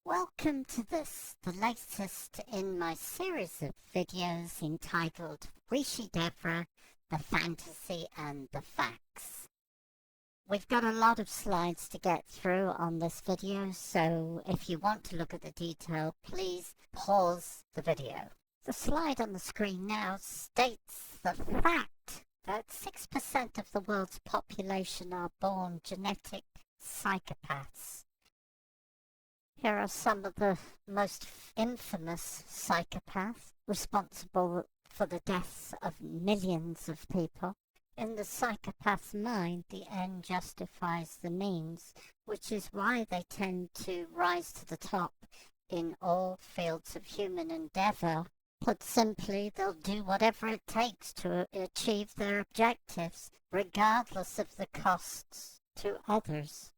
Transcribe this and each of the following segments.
Welcome to this, the latest in my series of videos entitled Rishi Devra, the Fantasy and the Facts. We've got a lot of slides to get through on this video, so if you want to look at the detail, please pause the video. The slide on the screen now states the fact that 6% of the world's population are born genetic psychopaths. Here are some of the most infamous psychopaths responsible for the deaths of millions of people. In the psychopath's mind, the end justifies the means, which is why they tend to rise to the top in all fields of human endeavor. Put simply, they'll do whatever it takes to achieve their objectives, regardless of the costs to others.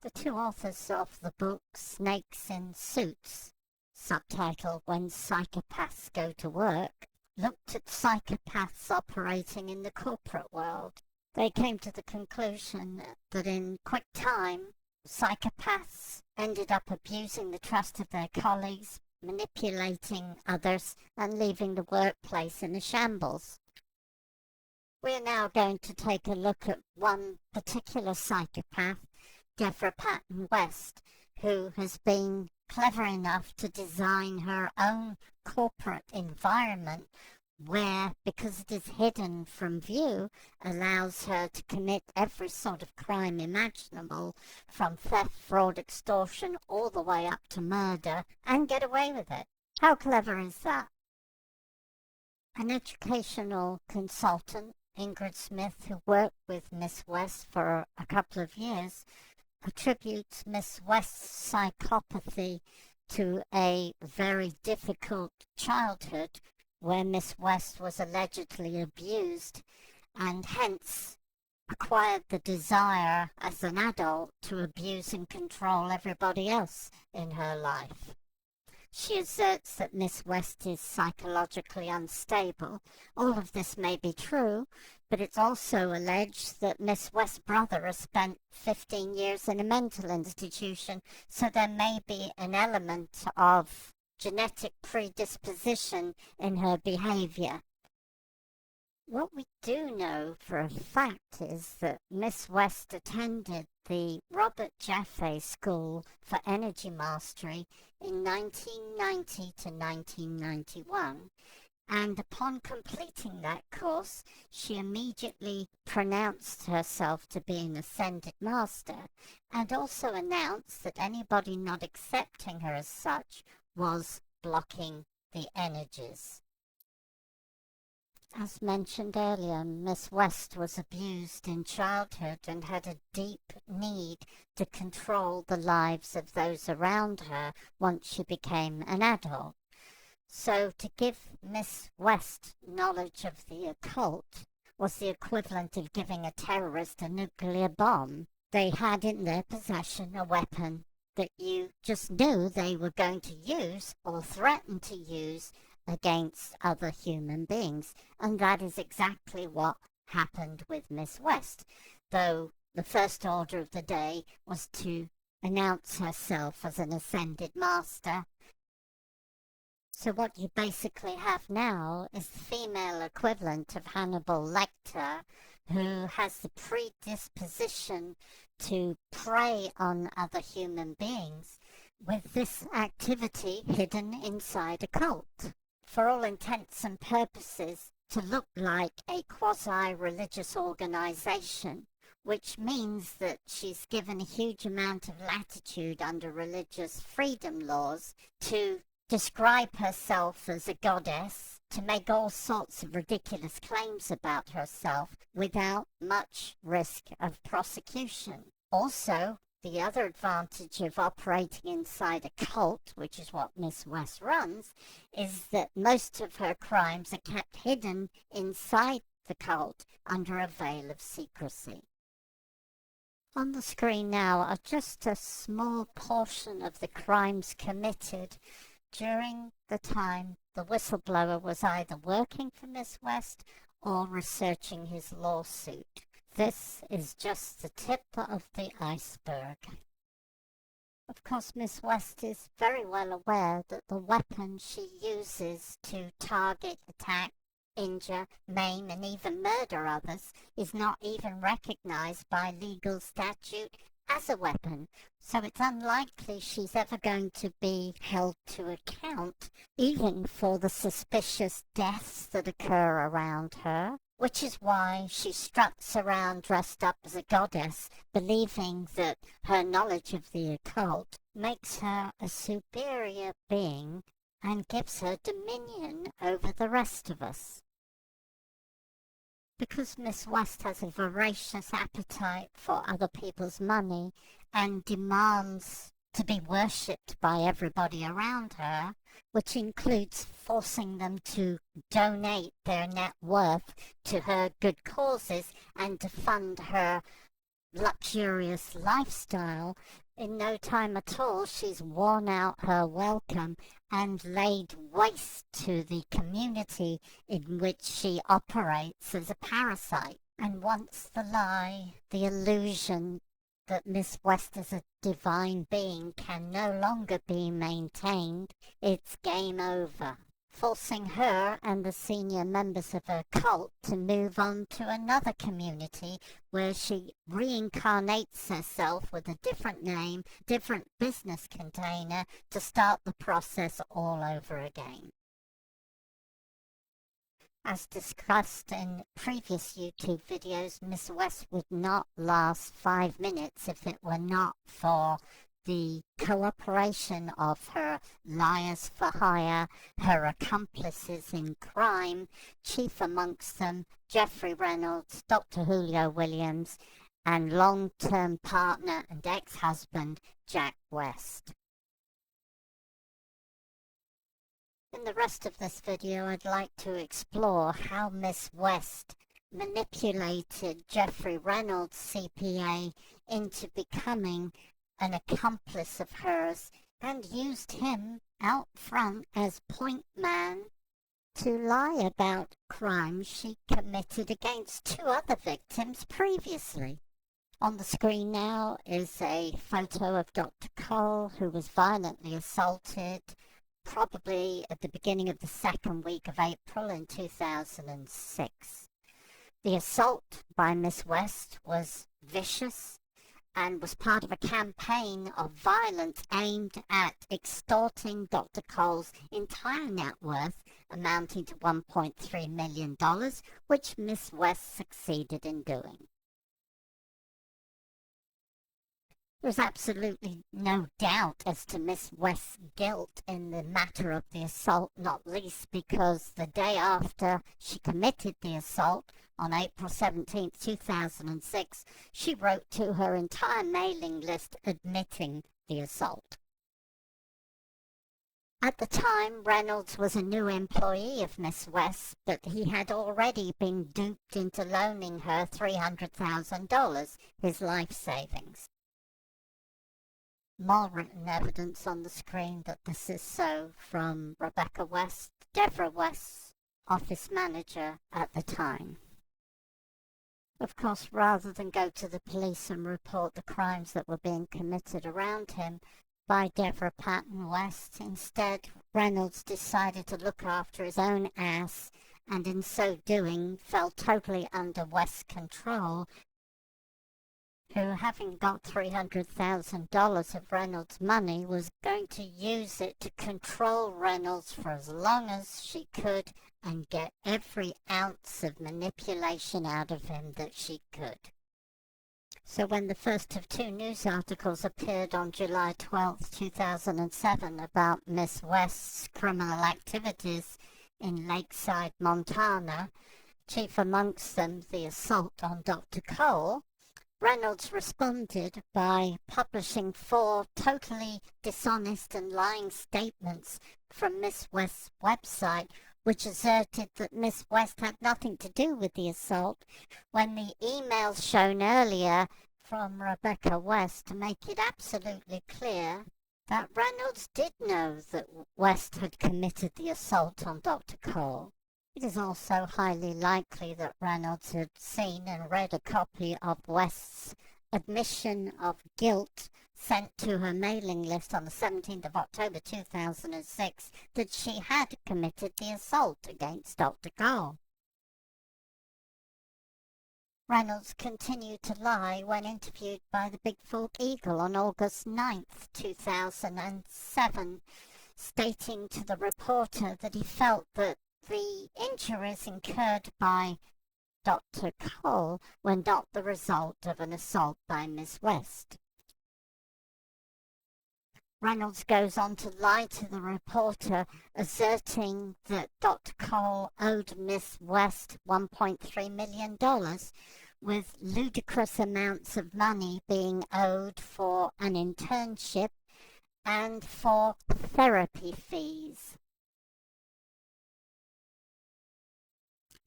The two authors of the book Snakes in Suits, subtitle When Psychopaths Go to Work, looked at psychopaths operating in the corporate world. They came to the conclusion that in quick time, psychopaths ended up abusing the trust of their colleagues, manipulating others, and leaving the workplace in a shambles. We're now going to take a look at one particular psychopath, Devra Patton West, who has been clever enough to design her own corporate environment where, because it is hidden from view, allows her to commit every sort of crime imaginable, from theft, fraud, extortion, all the way up to murder, and get away with it. How clever is that? An educational consultant, Ingrid Smith, who worked with Miss West for a couple of years, attributes Miss West's psychopathy to a very difficult childhood where Miss West was allegedly abused and hence acquired the desire as an adult to abuse and control everybody else in her life. She asserts that Miss West is psychologically unstable. All of this may be true, but it's also alleged that Miss West's brother has spent 15 years in a mental institution, so there may be an element of genetic predisposition in her behavior. What we do know for a fact is that Miss West attended the Robert Jaffe School for Energy Mastery in 1990 to 1991, and upon completing that course, she immediately pronounced herself to be an ascended master, and also announced that anybody not accepting her as such was blocking the energies. As mentioned earlier, Miss West was abused in childhood and had a deep need to control the lives of those around her once she became an adult. So to give Miss West knowledge of the occult was the equivalent of giving a terrorist a nuclear bomb. They had in their possession a weapon that you just knew they were going to use or threaten to use against other human beings, and that is exactly what happened with Miss West, though the first order of the day was to announce herself as an ascended master. So what you basically have now is the female equivalent of Hannibal Lecter, who has the predisposition to prey on other human beings, with this activity hidden inside a cult. For all intents and purposes, to look like a quasi-religious organization, which means that she's given a huge amount of latitude under religious freedom laws to describe herself as a goddess, to make all sorts of ridiculous claims about herself without much risk of prosecution. Also, the other advantage of operating inside a cult, which is what Miss West runs, is that most of her crimes are kept hidden inside the cult under a veil of secrecy. On the screen now are just a small portion of the crimes committed during the time the whistleblower was either working for Miss West or researching his lawsuit. This is just the tip of the iceberg. Of course, Miss West is very well aware that the weapon she uses to target, attack, injure, maim, and even murder others is not even recognized by legal statute as a weapon, so it's unlikely she's ever going to be held to account, even for the suspicious deaths that occur around her. Which is why she struts around dressed up as a goddess, believing that her knowledge of the occult makes her a superior being and gives her dominion over the rest of us. Because Miss West has a voracious appetite for other people's money and demands to be worshipped by everybody around her, which includes forcing them to donate their net worth to her good causes and to fund her luxurious lifestyle, in no time at all she's worn out her welcome and laid waste to the community in which she operates as a parasite. And once the lie, the illusion that Miss West is a divine being can no longer be maintained, it's game over, forcing her and the senior members of her cult to move on to another community where she reincarnates herself with a different name, different business container to start the process all over again. As discussed in previous YouTube videos, Miss West would not last 5 minutes if it were not for the cooperation of her liars for hire, her accomplices in crime, chief amongst them Geoffrey Reynolds, Dr. Julio Williams, and long-term partner and ex-husband Jack West. In the rest of this video, I'd like to explore how Miss West manipulated Geoffrey Reynolds CPA into becoming an accomplice of hers and used him out front as point man to lie about crimes she committed against 2 other victims previously. On the screen now is a photo of Dr. Cole, who was violently assaulted probably at the beginning of the 2nd week of April in 2006. The assault by Miss West was vicious and was part of a campaign of violence aimed at extorting Dr. Cole's entire net worth, amounting to $1.3 million, which Miss West succeeded in doing. There's absolutely no doubt as to Miss West's guilt in the matter of the assault, not least because the day after she committed the assault, on April 17, 2006, she wrote to her entire mailing list admitting the assault. At the time, Reynolds was a new employee of Miss West, but he had already been duped into loaning her $300,000, his life savings. More written evidence on the screen that this is so from Rebecca West, Devra West's office manager at the time. Of course, rather than go to the police and report the crimes that were being committed around him by Devra Patton West, instead Reynolds decided to look after his own ass, and in so doing fell totally under West's control, who, having got $300,000 of Reynolds' money, was going to use it to control Reynolds for as long as she could and get every ounce of manipulation out of him that she could. So when the first of 2 news articles appeared on July 12, 2007 about Miss West's criminal activities in Lakeside, Montana, chief amongst them the assault on Dr. Cole, Reynolds responded by publishing 4 totally dishonest and lying statements from Miss West's website, which asserted that Miss West had nothing to do with the assault, when the emails shown earlier from Rebecca West make it absolutely clear that Reynolds did know that West had committed the assault on Dr. Cole. It is also highly likely that Reynolds had seen and read a copy of West's admission of guilt sent to her mailing list on the 17th of October 2006 that she had committed the assault against Dr. Cole. Reynolds continued to lie when interviewed by the Big Fork Eagle on August 9th, 2007, stating to the reporter that he felt that the injuries incurred by Dr. Cole were not the result of an assault by Miss West. Reynolds goes on to lie to the reporter, asserting that Dr. Cole owed Miss West $1.3 million, with ludicrous amounts of money being owed for an internship and for therapy fees.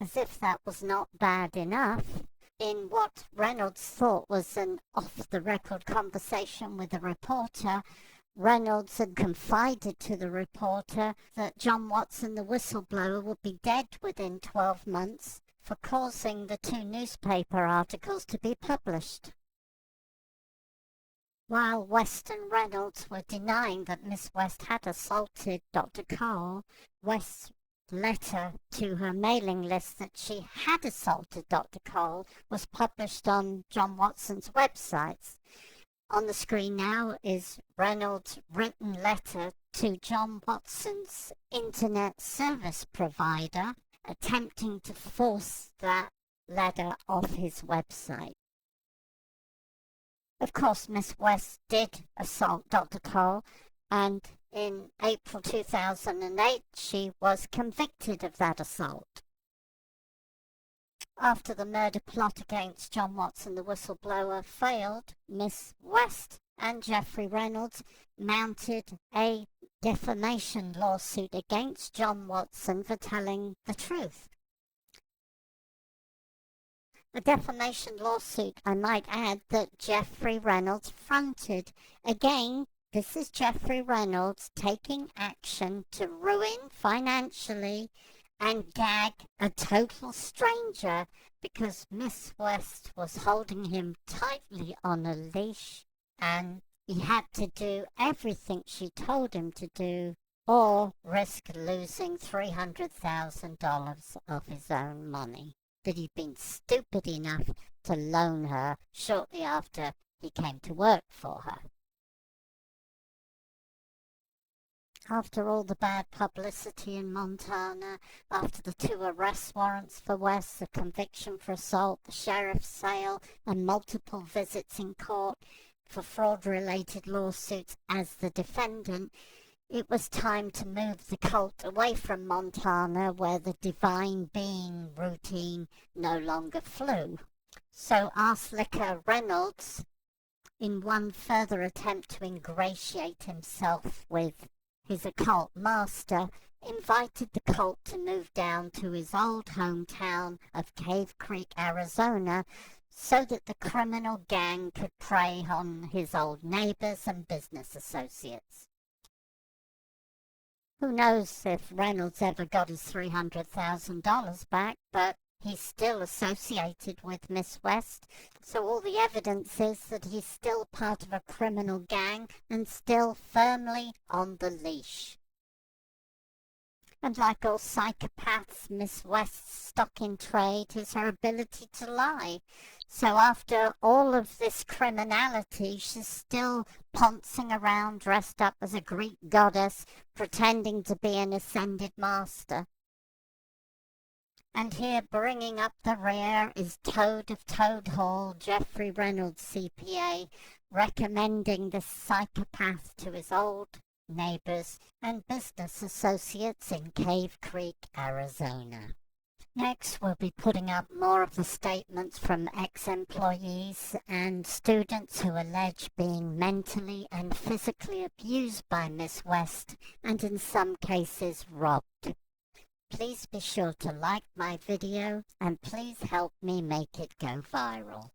As if that was not bad enough, in what Reynolds thought was an off-the-record conversation with a reporter, Reynolds had confided to the reporter that John Watson, the whistleblower, would be dead within 12 months for causing the 2 newspaper articles to be published. While West and Reynolds were denying that Miss West had assaulted Dr. Cole, West's letter to her mailing list that she had assaulted Dr. Cole was published on John Watson's websites. On the screen now is Reynolds' written letter to John Watson's internet service provider, attempting to force that letter off his website. Of course, Miss West did assault Dr. Cole, and in April 2008 she was convicted of that assault. After the murder plot against John Watson, the whistleblower, failed, Miss West and Geoffrey Reynolds mounted a defamation lawsuit against John Watson for telling the truth. A defamation lawsuit, I might add, that Geoffrey Reynolds fronted. Again, this is Geoffrey Reynolds taking action to ruin financially and gag a total stranger because Miss West was holding him tightly on a leash and he had to do everything she told him to do or risk losing $300,000 of his own money that he'd been stupid enough to loan her shortly after he came to work for her. After all the bad publicity in Montana, after the 2 arrest warrants for West, the conviction for assault, the sheriff's sale, and multiple visits in court for fraud-related lawsuits as the defendant, it was time to move the cult away from Montana, where the divine being routine no longer flew. So Arslicker Reynolds, in one further attempt to ingratiate himself with his occult master, invited the cult to move down to his old hometown of Cave Creek, Arizona, so that the criminal gang could prey on his old neighbors and business associates. Who knows if Reynolds ever got his $300,000 back, but he's still associated with Miss West, so all the evidence is that he's still part of a criminal gang and still firmly on the leash. And like all psychopaths, Miss West's stock in trade is her ability to lie. So after all of this criminality, she's still pouncing around dressed up as a Greek goddess, pretending to be an ascended master. And here, bringing up the rear, is Toad of Toad Hall, Geoffrey Reynolds CPA, recommending the psychopath to his old neighbors and business associates in Cave Creek, Arizona. Next, we'll be putting up more of the statements from ex-employees and students who allege being mentally and physically abused by Miss West and in some cases robbed. Please be sure to like my video and please help me make it go viral.